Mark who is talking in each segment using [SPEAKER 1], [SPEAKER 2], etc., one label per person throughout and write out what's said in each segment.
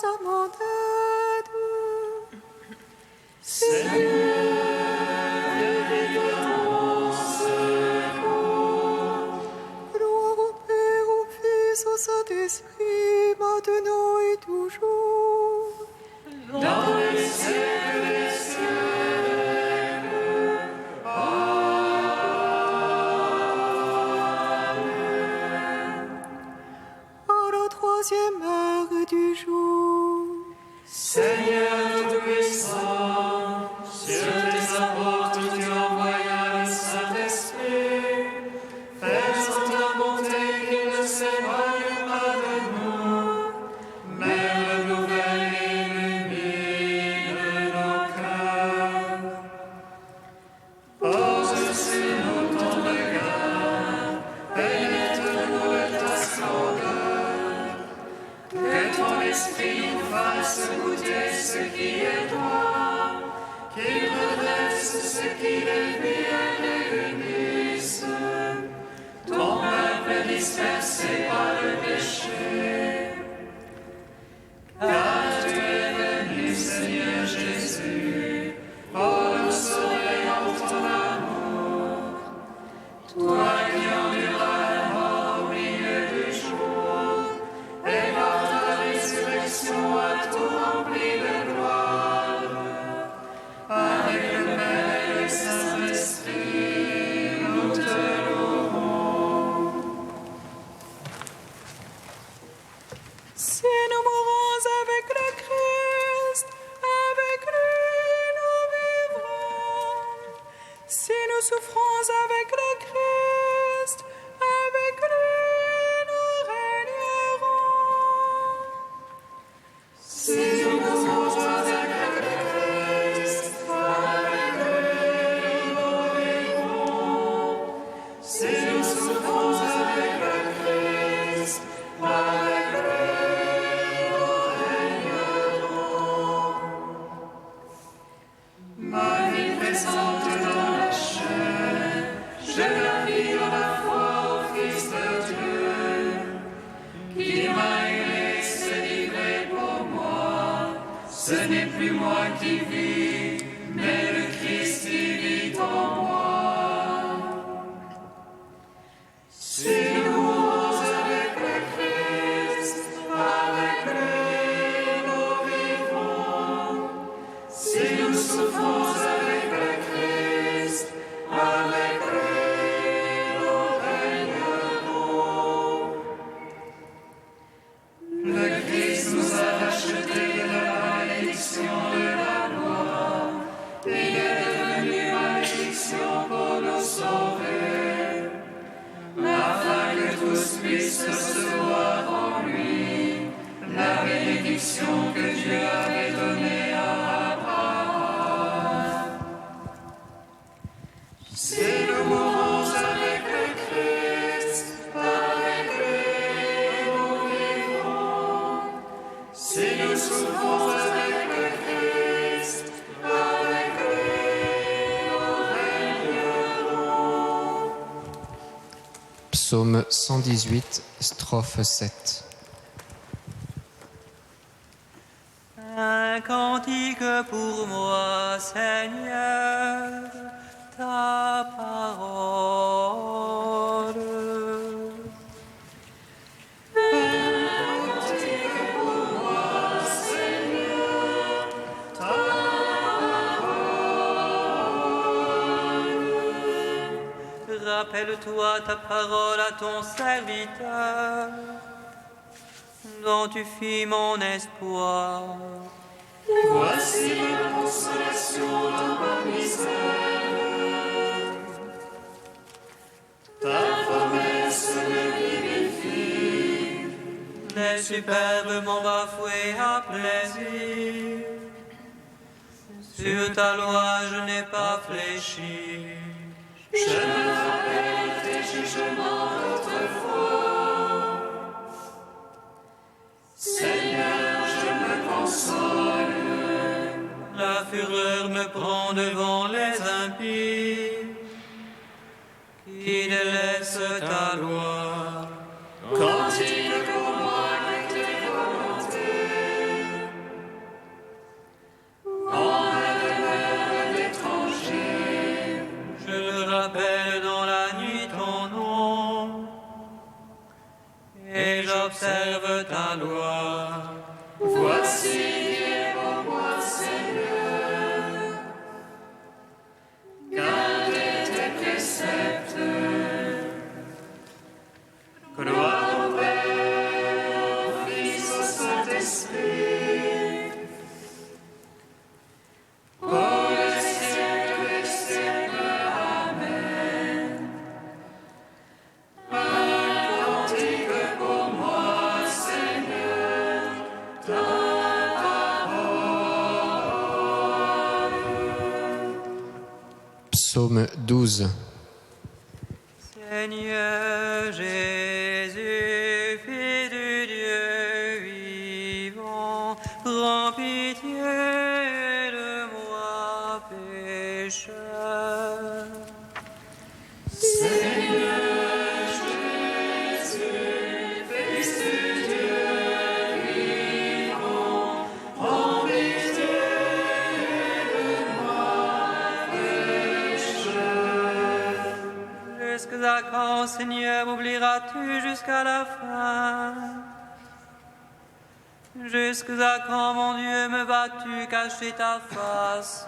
[SPEAKER 1] à mon aide.
[SPEAKER 2] Seigneur, viens à mon secours.
[SPEAKER 1] Gloire au Père, au Fils, au Saint-Esprit, maintenant et toujours.
[SPEAKER 2] Dans les siècles des siècles. Amen.
[SPEAKER 1] À la troisième heure du jour.
[SPEAKER 2] Seigneur Tout-Puissant, sur tes apôtres tu envoyas le Saint-Esprit. Fais-en ta bonté qu'il ne s'éloigne pas de nous, mais renouvelle et illumine nos cœurs. Pose sur nous ton regard, pénètre-nous de ta splendeur. Que ton esprit nous fasse goûter ce qui est toi, qu'il redresse ce qui dévie et unisse. Ton peuple dispersé par le péché. Car tu es venu, Seigneur Jésus, pour nous sauver en ton amour. Toi qui enduras la mort au milieu du jour, et par ta résurrection as tout rempli de gloire. Avec le Père et le Saint-Esprit, nous te louons.
[SPEAKER 1] Si nous mourons avec le Christ, avec lui nous vivrons. Si nous souffrons avec le Christ, avec lui nous régnerons.
[SPEAKER 2] Si nous mourons avec le Christ, avec lui nous vivrons. Si nous souffrons avec le Christ, avec lui nous régnerons. Ma vie présente dans la chair, je la vis dans la foi au Fils de Dieu, qui m'a aimé et s'est livré pour moi. Ce n'est plus moi qui vis, mais le Christ qui vit en moi. Si nous mourons avec le Christ, avec lui nous vivrons. Si nous souffrons avec le Christ, avec lui nous régnerons. Le Christ nous a rachetés de la malédiction de la loi. Il est devenu malédiction pour nous sauver, afin que tous puissent recevoir en lui la bénédiction que Dieu avait donnée à Abraham. Si nous mourons avec le Christ, avec lui nous vivrons. Si nous souffrons avec le Christ, avec lui nous régnerons.
[SPEAKER 3] Psaume 118, strophe 7.
[SPEAKER 4] Un cantique pour moi, Seigneur, ta parole. Rappelle-toi ta parole à ton serviteur, dont tu fis mon espoir.
[SPEAKER 2] Voici la consolation dans ma misère. Ta promesse me vivifie.
[SPEAKER 4] Les superbes m'ont bafoué à plaisir. Sur ta loi je n'ai pas fléchi.
[SPEAKER 2] Je me rappelle tes jugements d'autrefois. Seigneur, je me console.
[SPEAKER 4] La fureur me prend devant les impies, qui délaissent ta loi.
[SPEAKER 2] Cantique pour moi avec tes volontés.
[SPEAKER 3] Psaume 12.
[SPEAKER 4] Seigneur Jésus, Fils du Dieu vivant, prends pitié de moi, pécheur.
[SPEAKER 2] Seigneur Jésus, Fils du Dieu vivant, prends pitié de moi, pécheur.
[SPEAKER 4] Jusqu'à quand, Seigneur, m'oublieras-tu jusqu'à la fin? Jusqu'à quand, mon Dieu, me vas-tu cacher ta face?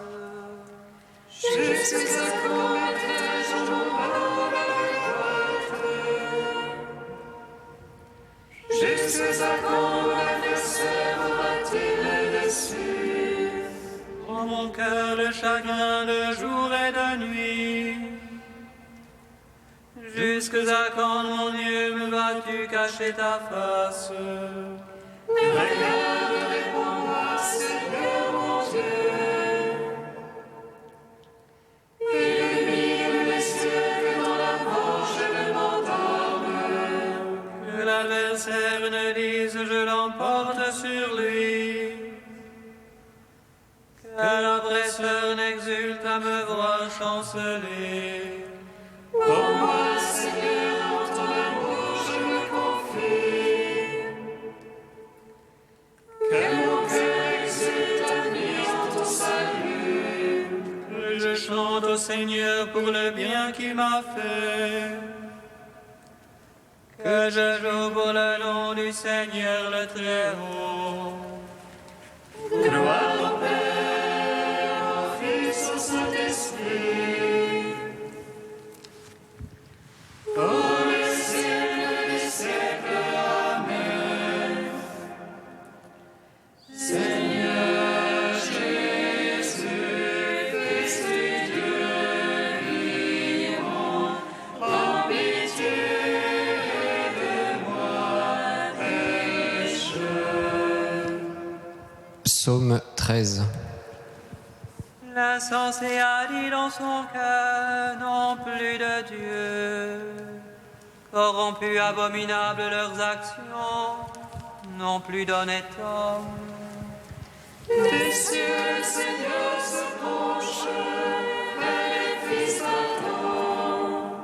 [SPEAKER 2] Jusqu'à quand mettrai-je mon pas à droite? Jusqu'à quand mon adversaire aura-t-il le dessus?
[SPEAKER 4] En mon cœur le chagrin de jour et de nuit. Jusqu'à quand, mon Dieu, me vas-tu cacher ta face?
[SPEAKER 2] Regarde, réponds-moi, Seigneur mon Dieu. Illumine mes yeux que dans la mort je ne m'endorme.
[SPEAKER 4] Que l'adversaire ne dise je l'emporte sur lui. Que l'oppresseur n'exulte à me voir chanceler.
[SPEAKER 2] Pour moi, Seigneur, en ton amour je me confie. Que mon cœur exulte à venir en ton salut.
[SPEAKER 4] Que je chante au Seigneur pour le bien qu'il m'a fait. Que je joue pour le nom du Seigneur le Très-Haut.
[SPEAKER 2] Gloire au Père, au Fils, au Saint-Esprit. Pour les siècles des siècles, Amen. Seigneur Jésus, Fils du Dieu vivant, prends pitié de moi, pécheur.
[SPEAKER 3] Psaume 13.
[SPEAKER 4] L'insensé a dit dans son cœur, non plus de Dieu. Corrompus, abominables leurs actions, non plus d'honnête homme.
[SPEAKER 2] Des cieux, le Seigneur se penche vers les fils d'Adam,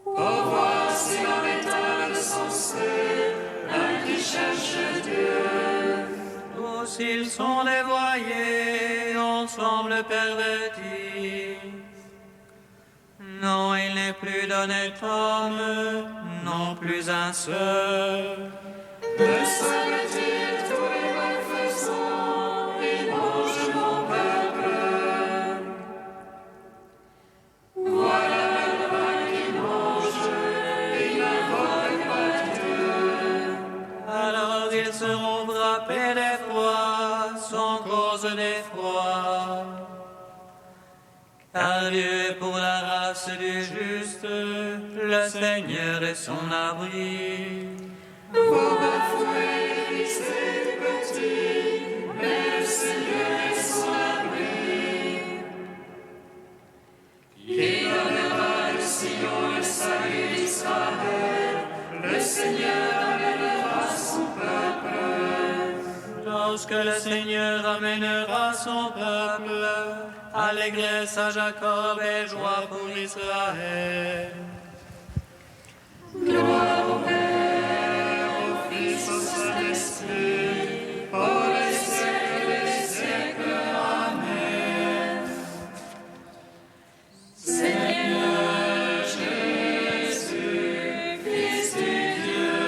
[SPEAKER 2] pour voir si en état insensé, l'un qui cherche Dieu.
[SPEAKER 4] Tous ils sont dévoyés, ensemble pervertis. Non, il n'est plus d'honnête homme, non plus un seul.
[SPEAKER 2] Ne savent-ils tous les malfaisants, ils mangent mon peuple. Voilà le pain qu'ils mangent, ils n'invoquent pas Dieu.
[SPEAKER 4] Alors ils seront frappés d'effroi, sans cause d'effroi. Car Dieu pour la race du juste, le Seigneur est son abri.
[SPEAKER 2] Vous bafouez les fils des petits, mais le Seigneur est son abri. Il donnera le Sion le salut d'Israël, le Seigneur amènera son peuple.
[SPEAKER 4] Lorsque le Seigneur amènera son peuple, allégresse à Jacob et joie pour Israël.
[SPEAKER 2] Gloire au Père, au Fils, au Saint-Esprit, pour les siècles des siècles. Amen. Seigneur Jésus, Fils du Dieu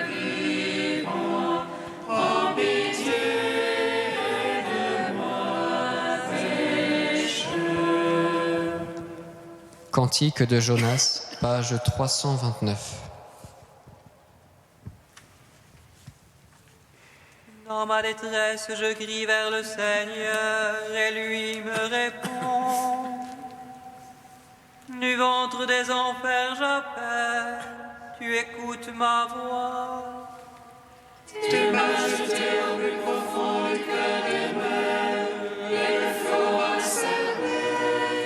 [SPEAKER 2] vivant, prends pitié de moi, pécheur.
[SPEAKER 3] Cantique de Jonas, page 329.
[SPEAKER 4] Dans ma détresse, je crie vers le Seigneur et lui me répond. Du ventre des enfers, j'appelle, tu écoutes ma voix.
[SPEAKER 2] Tu m'as jeté au plus profond du cœur des mers, et le flot m'a cerné.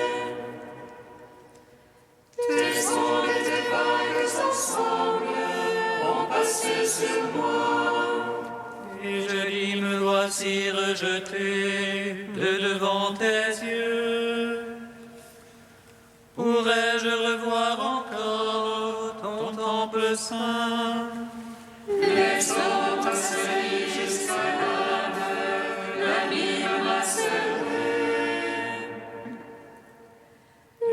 [SPEAKER 4] de devant tes yeux. Pourrais-je revoir encore ton temple saint?
[SPEAKER 2] L'exhorte à celui jusqu'à l'âme, l'anime à servir.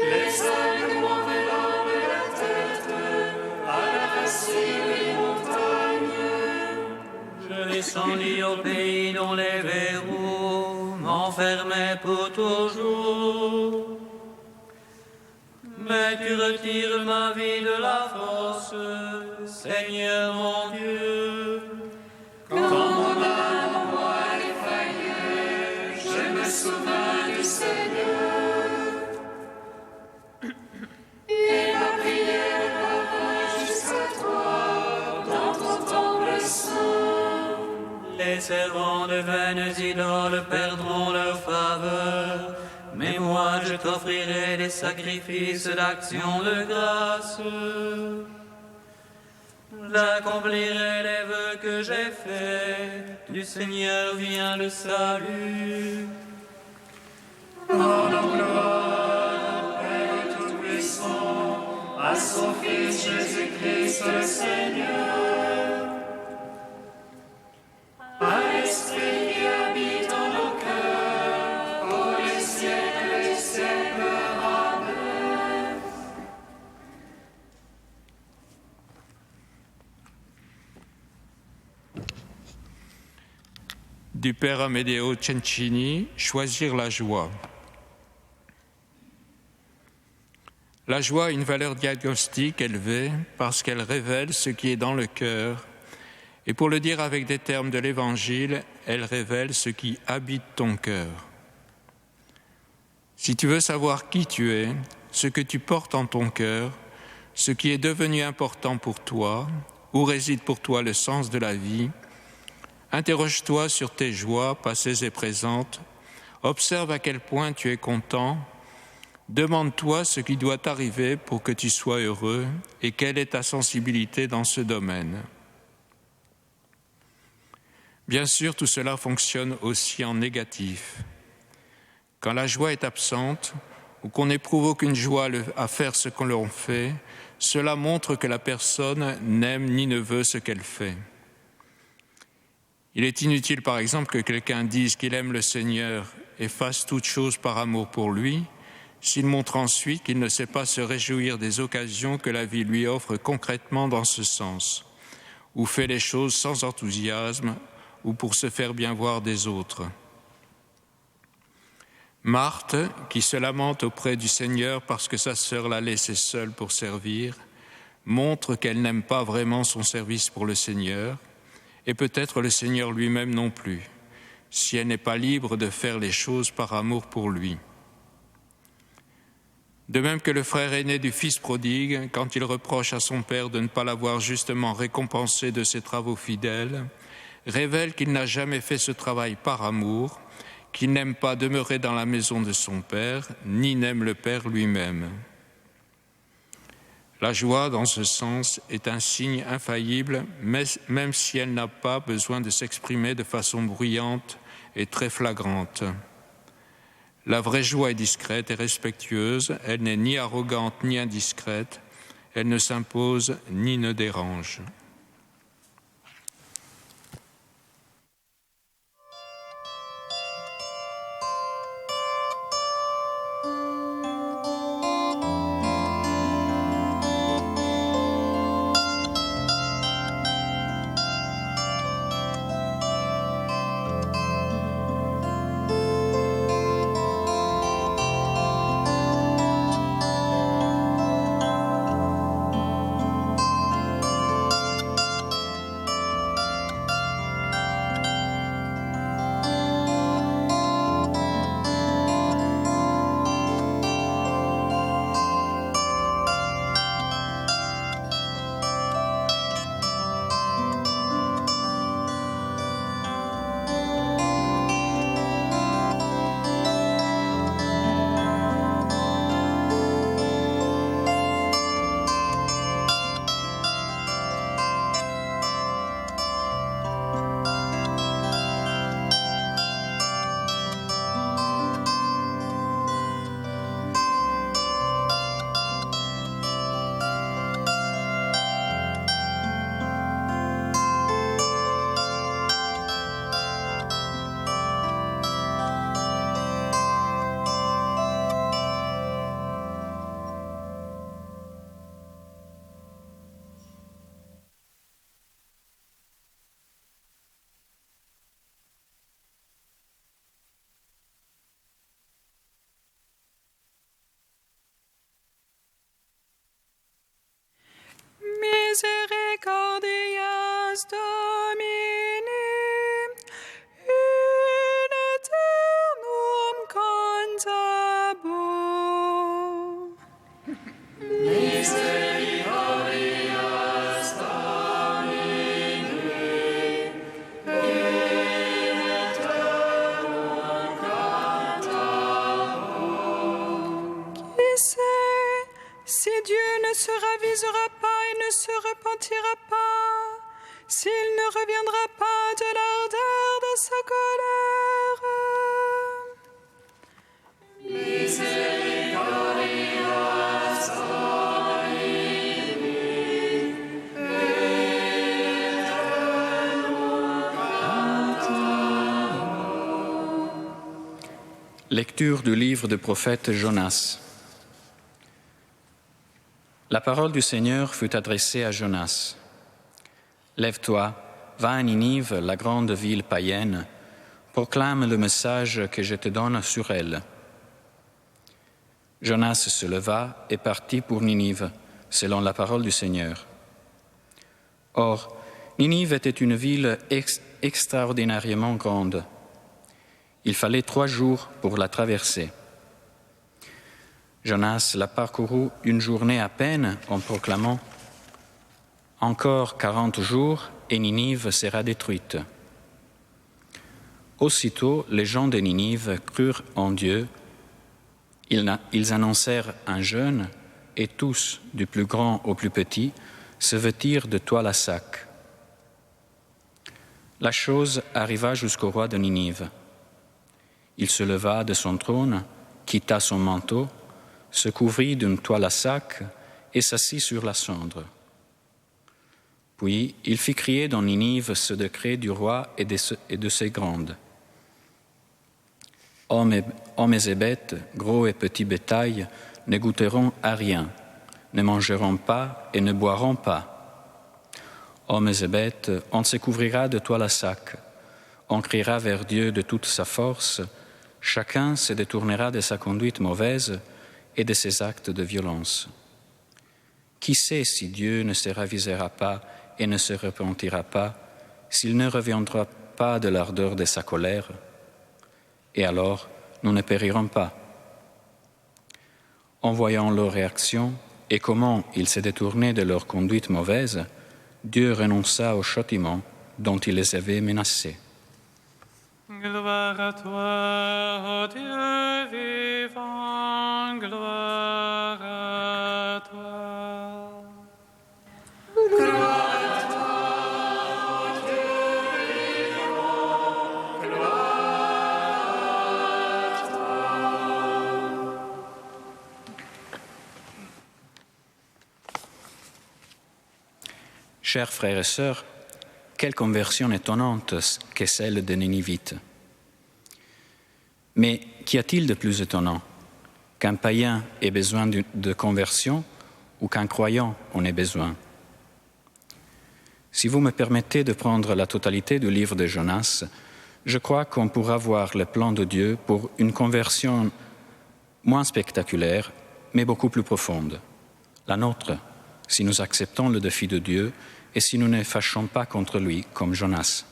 [SPEAKER 2] Les âmes enveloppent de la tête, à la racine des montagnes.
[SPEAKER 4] Je descendis au pays dont les verrous m'enfermaient pour toujours. Mais tu retires ma vie de la force, Seigneur mon Dieu.
[SPEAKER 2] Quand mon âme en moi défaillait, je me souvins du Seigneur. Et ma prière parvint jusqu'à toi, dans ton temple saint.
[SPEAKER 4] Les servants de vaines idoles perdront leur faveur, mais moi je t'offrirai des sacrifices d'action de grâce. J'accomplirai les vœux que j'ai faits, du Seigneur vient le salut.
[SPEAKER 2] Rendons gloire au Père Tout-Puissant, à son Fils Jésus-Christ le Seigneur, à l'Esprit qui habite en nos cœurs, pour les siècles des siècles. Amen.
[SPEAKER 5] Du Père Amedeo Cencini, Choisir la joie. La joie a une valeur diagnostique élevée parce qu'elle révèle ce qui est dans le cœur. Et pour le dire avec des termes de l'Évangile, elle révèle ce qui habite ton cœur. Si tu veux savoir qui tu es, ce que tu portes en ton cœur, ce qui est devenu important pour toi, où réside pour toi le sens de la vie, interroge-toi sur tes joies passées et présentes, observe à quel point tu es content, demande-toi ce qui doit t'arriver pour que tu sois heureux et quelle est ta sensibilité dans ce domaine. Bien sûr, tout cela fonctionne aussi en négatif. Quand la joie est absente ou qu'on n'éprouve aucune joie à faire ce qu'on leur fait, cela montre que la personne n'aime ni ne veut ce qu'elle fait. Il est inutile, par exemple, que quelqu'un dise qu'il aime le Seigneur et fasse toute chose par amour pour lui, s'il montre ensuite qu'il ne sait pas se réjouir des occasions que la vie lui offre concrètement dans ce sens, ou fait les choses sans enthousiasme, ou pour se faire bien voir des autres. Marthe, qui se lamente auprès du Seigneur parce que sa sœur l'a laissée seule pour servir, montre qu'elle n'aime pas vraiment son service pour le Seigneur, et peut-être le Seigneur lui-même non plus, si elle n'est pas libre de faire les choses par amour pour lui. De même que le frère aîné du fils prodigue, quand il reproche à son père de ne pas l'avoir justement récompensé de ses travaux fidèles, révèle qu'il n'a jamais fait ce travail par amour, qu'il n'aime pas demeurer dans la maison de son père, ni n'aime le père lui-même. La joie, dans ce sens, est un signe infaillible, même si elle n'a pas besoin de s'exprimer de façon bruyante et très flagrante. La vraie joie est discrète et respectueuse, elle n'est ni arrogante ni indiscrète, elle ne s'impose ni ne dérange.
[SPEAKER 1] misericordias Domini, in aeternum cantabur.
[SPEAKER 2] Misericordias Domini, in aeternum cantabur.
[SPEAKER 1] Qui sait, si Dieu ne se ravisera pas et ne se repentira pas, s'il ne reviendra pas de l'ardeur de sa colère.
[SPEAKER 2] Misericordias Domini, in aeternum cantabur.
[SPEAKER 6] Lecture du livre du prophète Jonas. La parole du Seigneur fut adressée à Jonas. Lève-toi, va à Ninive, la grande ville païenne, proclame le message que je te donne sur elle. Jonas se leva et partit pour Ninive, selon la parole du Seigneur. Or, Ninive était une ville extraordinairement grande. Il fallait 3 jours pour la traverser. Jonas la parcourut une journée à peine en proclamant « Encore 40 jours et Ninive sera détruite ». Aussitôt, les gens de Ninive crurent en Dieu. Ils annoncèrent un jeûne et tous, du plus grand au plus petit, se vêtirent de toile à sac. La chose arriva jusqu'au roi de Ninive. Il se leva de son trône, quitta son manteau, se couvrit d'une toile à sac et s'assit sur la cendre. Puis il fit crier dans Ninive ce décret du roi et de ses grandes. Hommes et bêtes, gros et petits bétail, ne goûteront à rien, ne mangeront pas et ne boiront pas. Hommes et bêtes, on se couvrira de toile à sac, on criera vers Dieu de toute sa force, chacun se détournera de sa conduite mauvaise et de ses actes de violence. Qui sait si Dieu ne se ravisera pas et ne se repentira pas, s'il ne reviendra pas de l'ardeur de sa colère? Et alors, nous ne périrons pas. En voyant leur réaction et comment ils se détournaient de leur conduite mauvaise, Dieu renonça au châtiment dont il les avait menacés.
[SPEAKER 4] Gloire à toi, ô Dieu vivant, gloire à toi.
[SPEAKER 2] Gloire à toi, ô Dieu vivant, gloire à toi.
[SPEAKER 6] Chers frères et sœurs, quelle conversion étonnante qu'est celle des Ninivites. Mais qu'y a-t-il de plus étonnant? Qu'un païen ait besoin de conversion ou qu'un croyant en ait besoin? Si vous me permettez de prendre la totalité du livre de Jonas, je crois qu'on pourra voir le plan de Dieu pour une conversion moins spectaculaire, mais beaucoup plus profonde. La nôtre, si nous acceptons le défi de Dieu et si nous ne fâchons pas contre lui comme Jonas.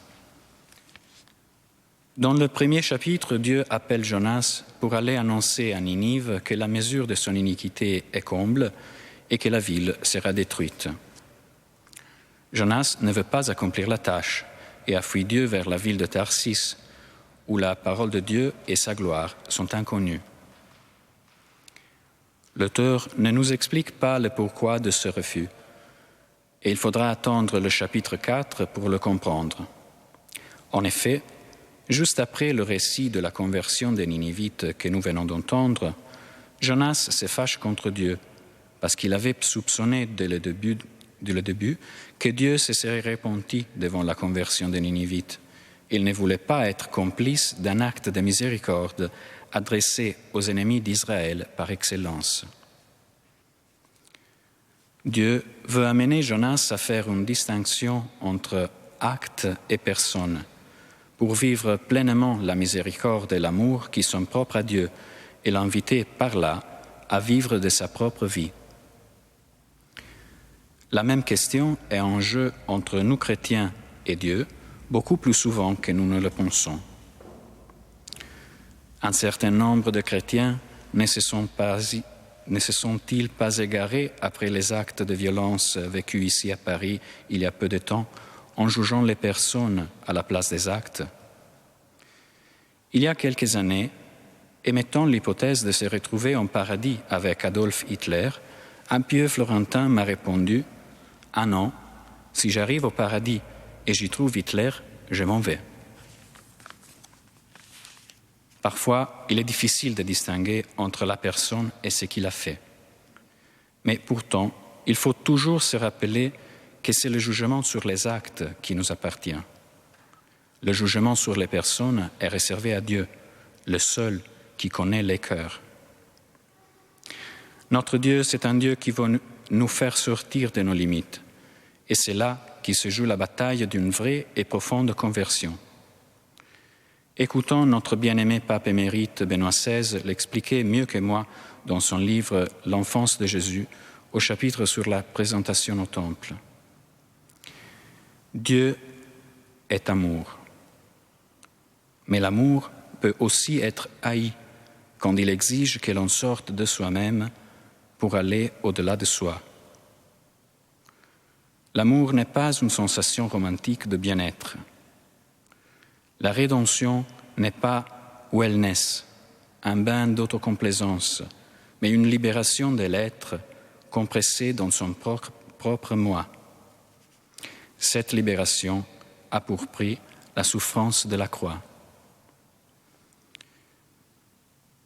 [SPEAKER 6] Dans le premier chapitre, Dieu appelle Jonas pour aller annoncer à Ninive que la mesure de son iniquité est comble et que la ville sera détruite. Jonas ne veut pas accomplir la tâche et a fui Dieu vers la ville de Tarsis, où la parole de Dieu et sa gloire sont inconnues. L'auteur ne nous explique pas le pourquoi de ce refus, et il faudra attendre le chapitre 4 pour le comprendre. En effet, juste après le récit de la conversion des Ninivites que nous venons d'entendre, Jonas se fâche contre Dieu parce qu'il avait soupçonné dès le début que Dieu se serait repenti devant la conversion des Ninivites. Il ne voulait pas être complice d'un acte de miséricorde adressé aux ennemis d'Israël par excellence. Dieu veut amener Jonas à faire une distinction entre acte et personne, pour vivre pleinement la miséricorde et l'amour qui sont propres à Dieu et l'inviter par là à vivre de sa propre vie. la même question est en jeu entre nous chrétiens et Dieu, beaucoup plus souvent que nous ne le pensons. Un certain nombre de chrétiens ne se sont-ils pas égarés après les actes de violence vécus ici à Paris il y a peu de temps, en jugeant les personnes à la place des actes? Il y a quelques années, émettant l'hypothèse de se retrouver en paradis avec Adolf Hitler, un pieux florentin m'a répondu « Ah non, si j'arrive au paradis et j'y trouve Hitler, je m'en vais ». Parfois, il est difficile de distinguer entre la personne et ce qu'il a fait. Mais pourtant, il faut toujours se rappeler que c'est le jugement sur les actes qui nous appartient. Le jugement sur les personnes est réservé à Dieu, le seul qui connaît les cœurs. Notre Dieu, c'est un Dieu qui veut nous faire sortir de nos limites. Et c'est là qu'il se joue la bataille d'une vraie et profonde conversion. Écoutons notre bien-aimé pape émérite Benoît XVI l'expliquer mieux que moi dans son livre « L'enfance de Jésus » au chapitre sur la présentation au temple. Dieu est amour. Mais l'amour peut aussi être haï quand il exige que l'on sorte de soi-même pour aller au-delà de soi. L'amour n'est pas une sensation romantique de bien-être. La rédemption n'est pas wellness, un bain d'autocomplaisance, mais une libération de l'être compressé dans son propre moi. Cette libération a pour prix la souffrance de la croix.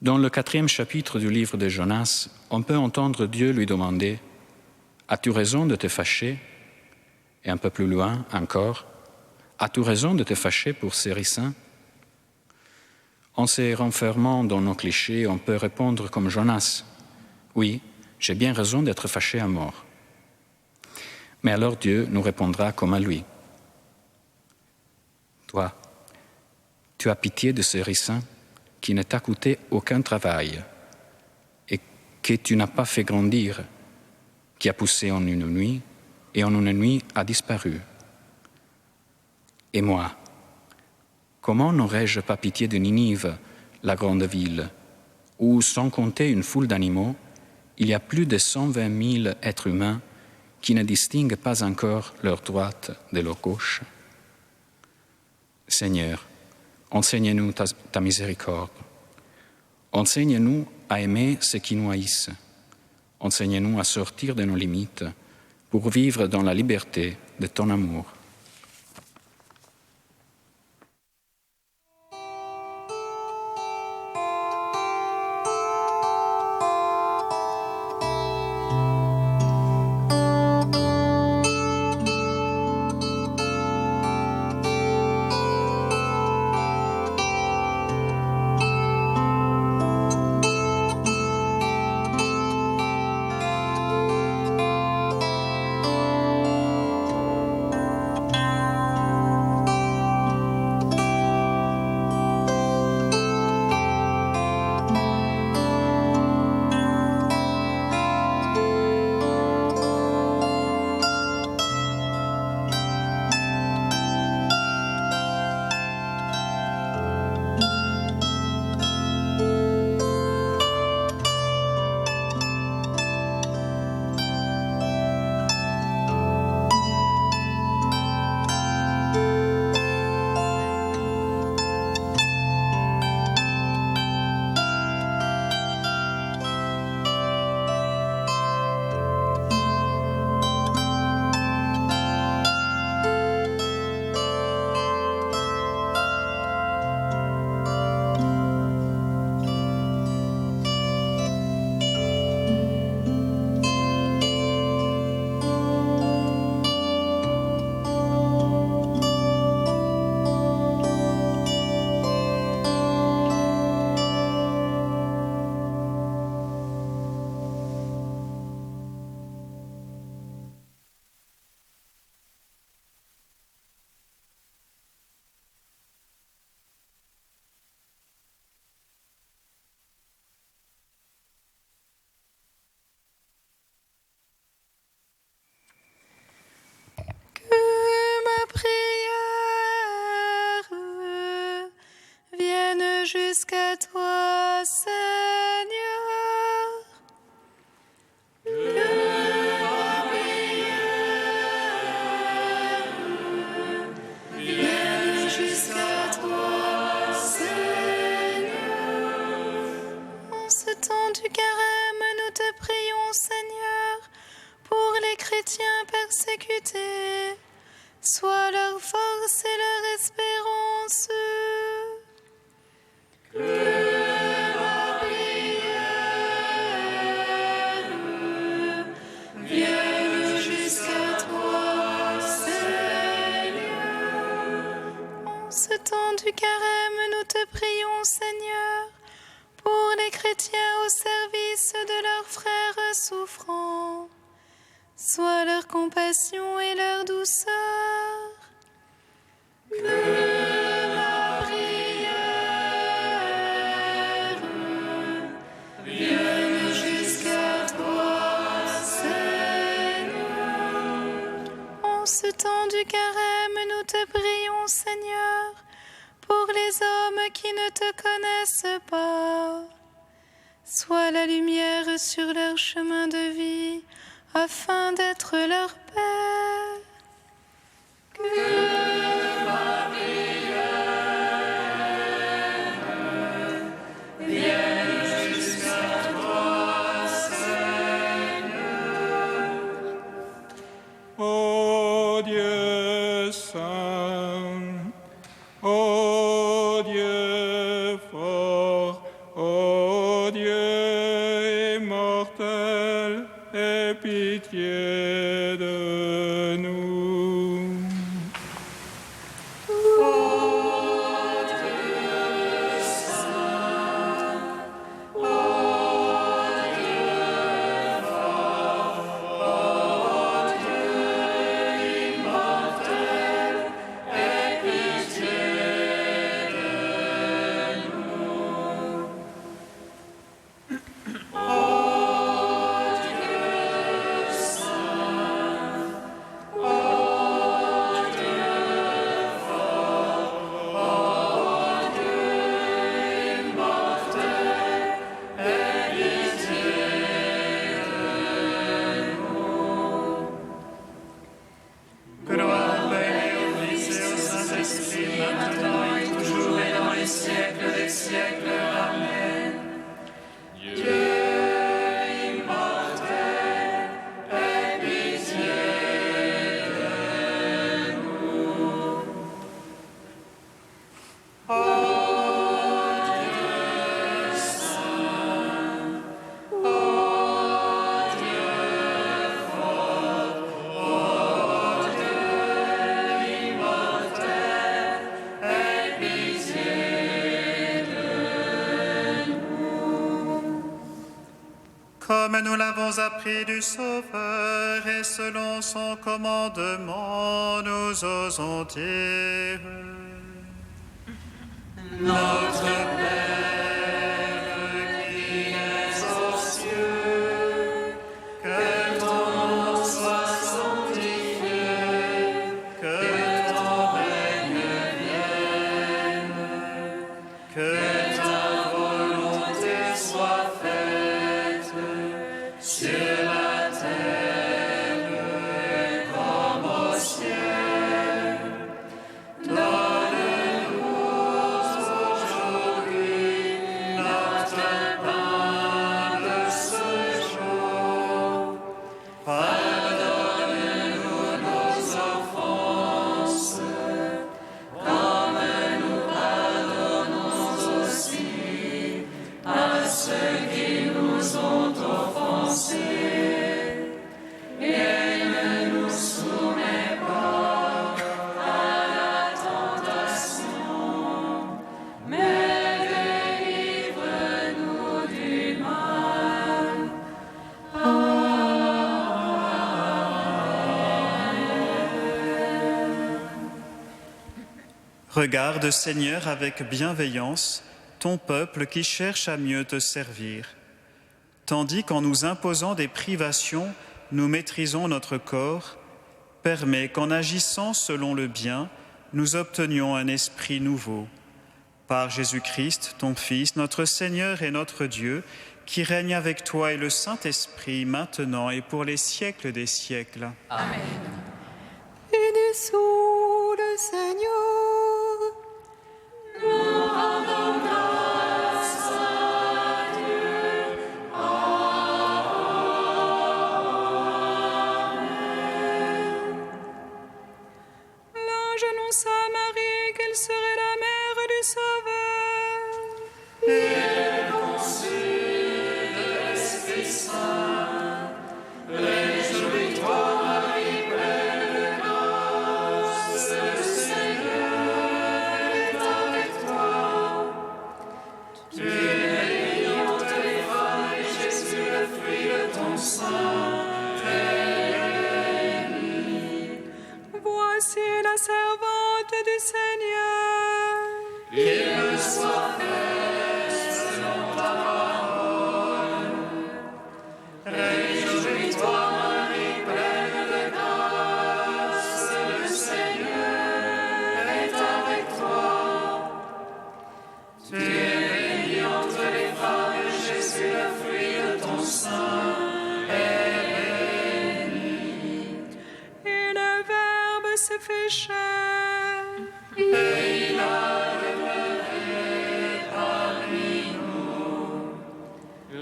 [SPEAKER 6] Dans le 4e chapitre du livre de Jonas, on peut entendre Dieu lui demander « As-tu raison de te fâcher ?» Et un peu plus loin encore, « As-tu raison de te fâcher pour ces ricins ?» En se renfermant dans nos clichés, on peut répondre comme Jonas « Oui, j'ai bien raison d'être fâché à mort. » Mais alors Dieu nous répondra comme à lui. « Toi, tu as pitié de ce ricin qui ne t'a coûté aucun travail et que tu n'as pas fait grandir, qui a poussé en une nuit et en une nuit a disparu. Et moi, comment n'aurais-je pas pitié de Ninive, la grande ville, où, sans compter une foule d'animaux, il y a plus de 120 000 êtres humains qui ne distinguent pas encore leur droite de leur gauche? Seigneur, enseigne-nous ta miséricorde. Enseigne-nous à aimer ceux qui nous haïssent. Enseigne-nous à sortir de nos limites pour vivre dans la liberté de ton amour.
[SPEAKER 1] temps du carême, nous te prions, Seigneur, pour les chrétiens persécutés. Sois leur force et leur espérance. Que la prière vienne jusqu'à toi, Seigneur. En ce temps du carême, nous te prions, Seigneur, pour les chrétiens au service de leurs frères souffrants. Sois leur compassion et leur douceur. Que la prière vienne jusqu'à toi, Seigneur. En ce temps du carême, nous te prions, Seigneur, pour les hommes qui ne te connaissent pas. Sois la lumière sur leur chemin de vie, afin d'être leur paix. Que ma prière vienne jusqu'à toi, Seigneur.
[SPEAKER 7] Ô Dieu saint, ô Dieu fort, ô Dieu immortel, aie pitié de nous.
[SPEAKER 2] Comme nous l'avons appris du Sauveur et selon son commandement, nous osons dire: Notre Père qui es aux cieux, que ton nom soit sanctifié, que ton règne vienne, que ta volonté soit faite sur la terre comme au ciel. Donne-nous aujourd'hui notre pain de ce jour. Pardonne-nous nos offenses, comme nous pardonnons aussi à ceux qui nous ont offensés. Et ne nous soumets pas à la tentation, mais délivre-nous du mal. Regarde, Seigneur, avec bienveillance ton peuple qui cherche à mieux te servir. Tandis qu'en nous imposant des privations, nous maîtrisons notre corps, permets qu'en agissant selon le bien, nous obtenions un esprit nouveau. Par Jésus-Christ, ton Fils, notre Seigneur et notre Dieu, qui règne avec toi et le Saint-Esprit, maintenant et pour les siècles des siècles.
[SPEAKER 1] Amen. Bénissons le Seigneur. Nous rendons grâce à Dieu. Voici la servante du Seigneur.
[SPEAKER 2] Qu'il me soit fait selon ta parole. Réjouis-toi, Marie, pleine de grâce, le Seigneur est avec toi. Tu es bénie entre les femmes, et Jésus, le fruit de ton sein, est béni.
[SPEAKER 1] Et le Verbe se fait chair.
[SPEAKER 2] Et il a demeuré parmi nous.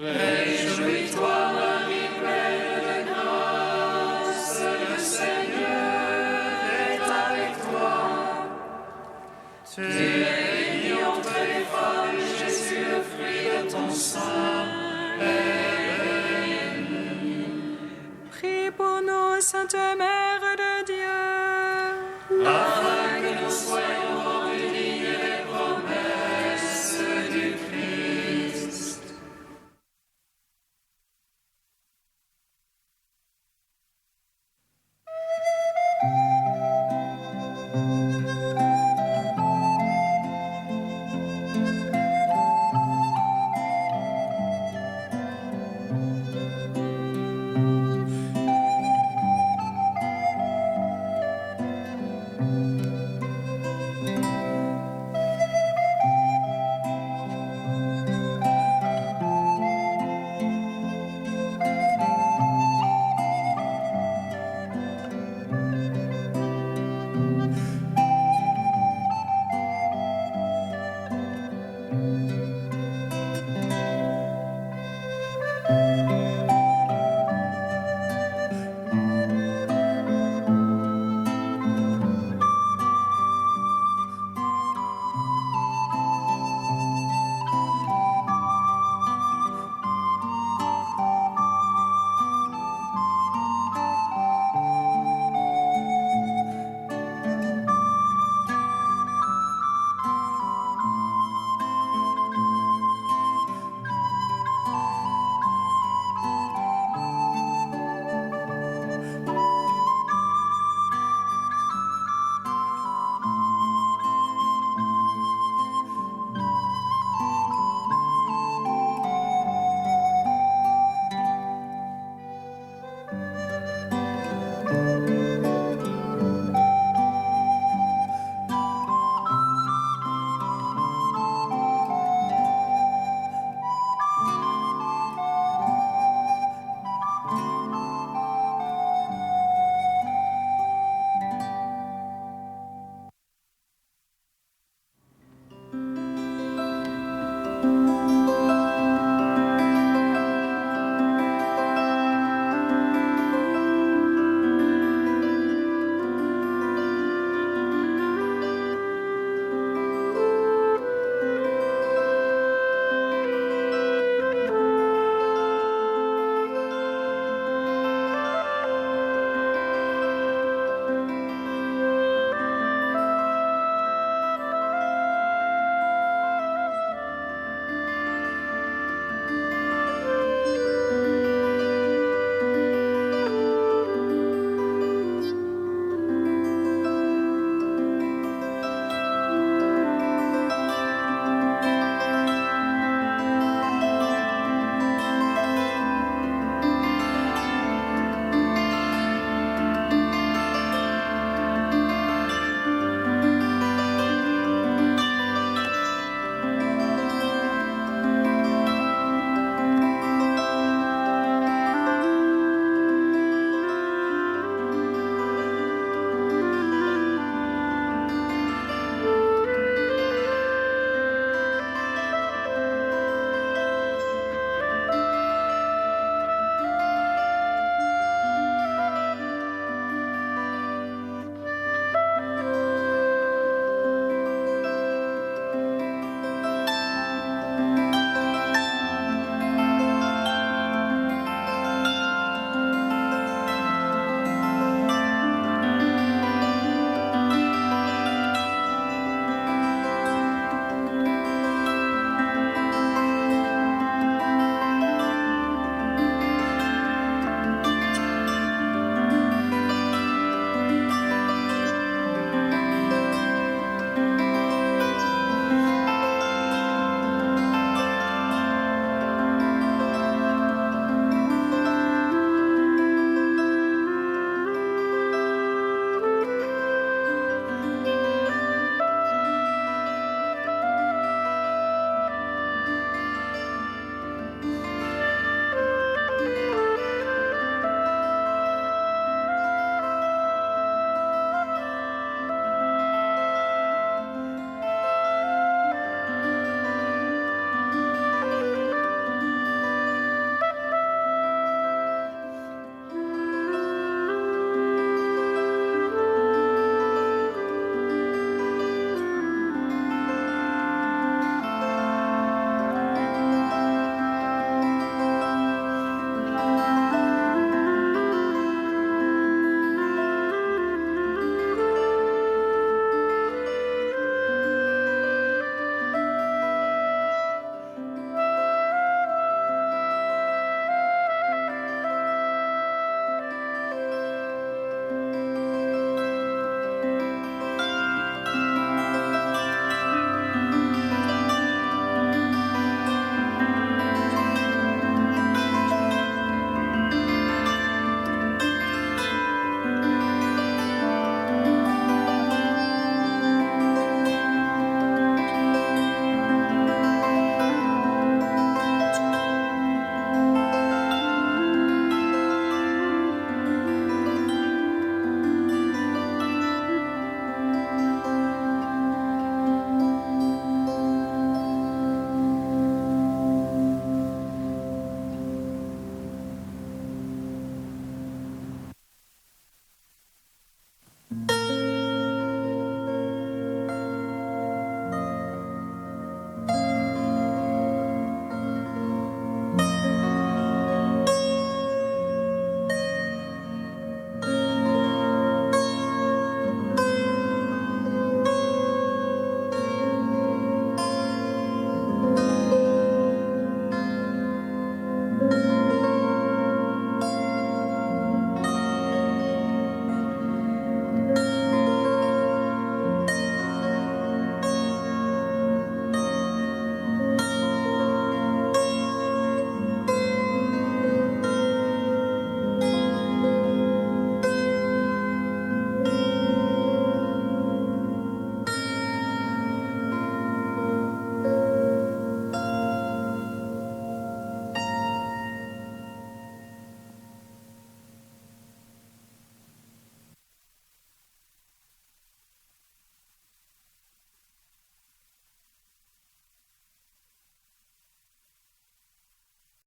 [SPEAKER 2] Réjouis-toi, Marie, pleine de grâce, le Seigneur est avec toi. Tu es bénie entre les femmes, et Jésus, le fruit de ton sein, est béni.
[SPEAKER 1] Prie pour nous, Sainte Mère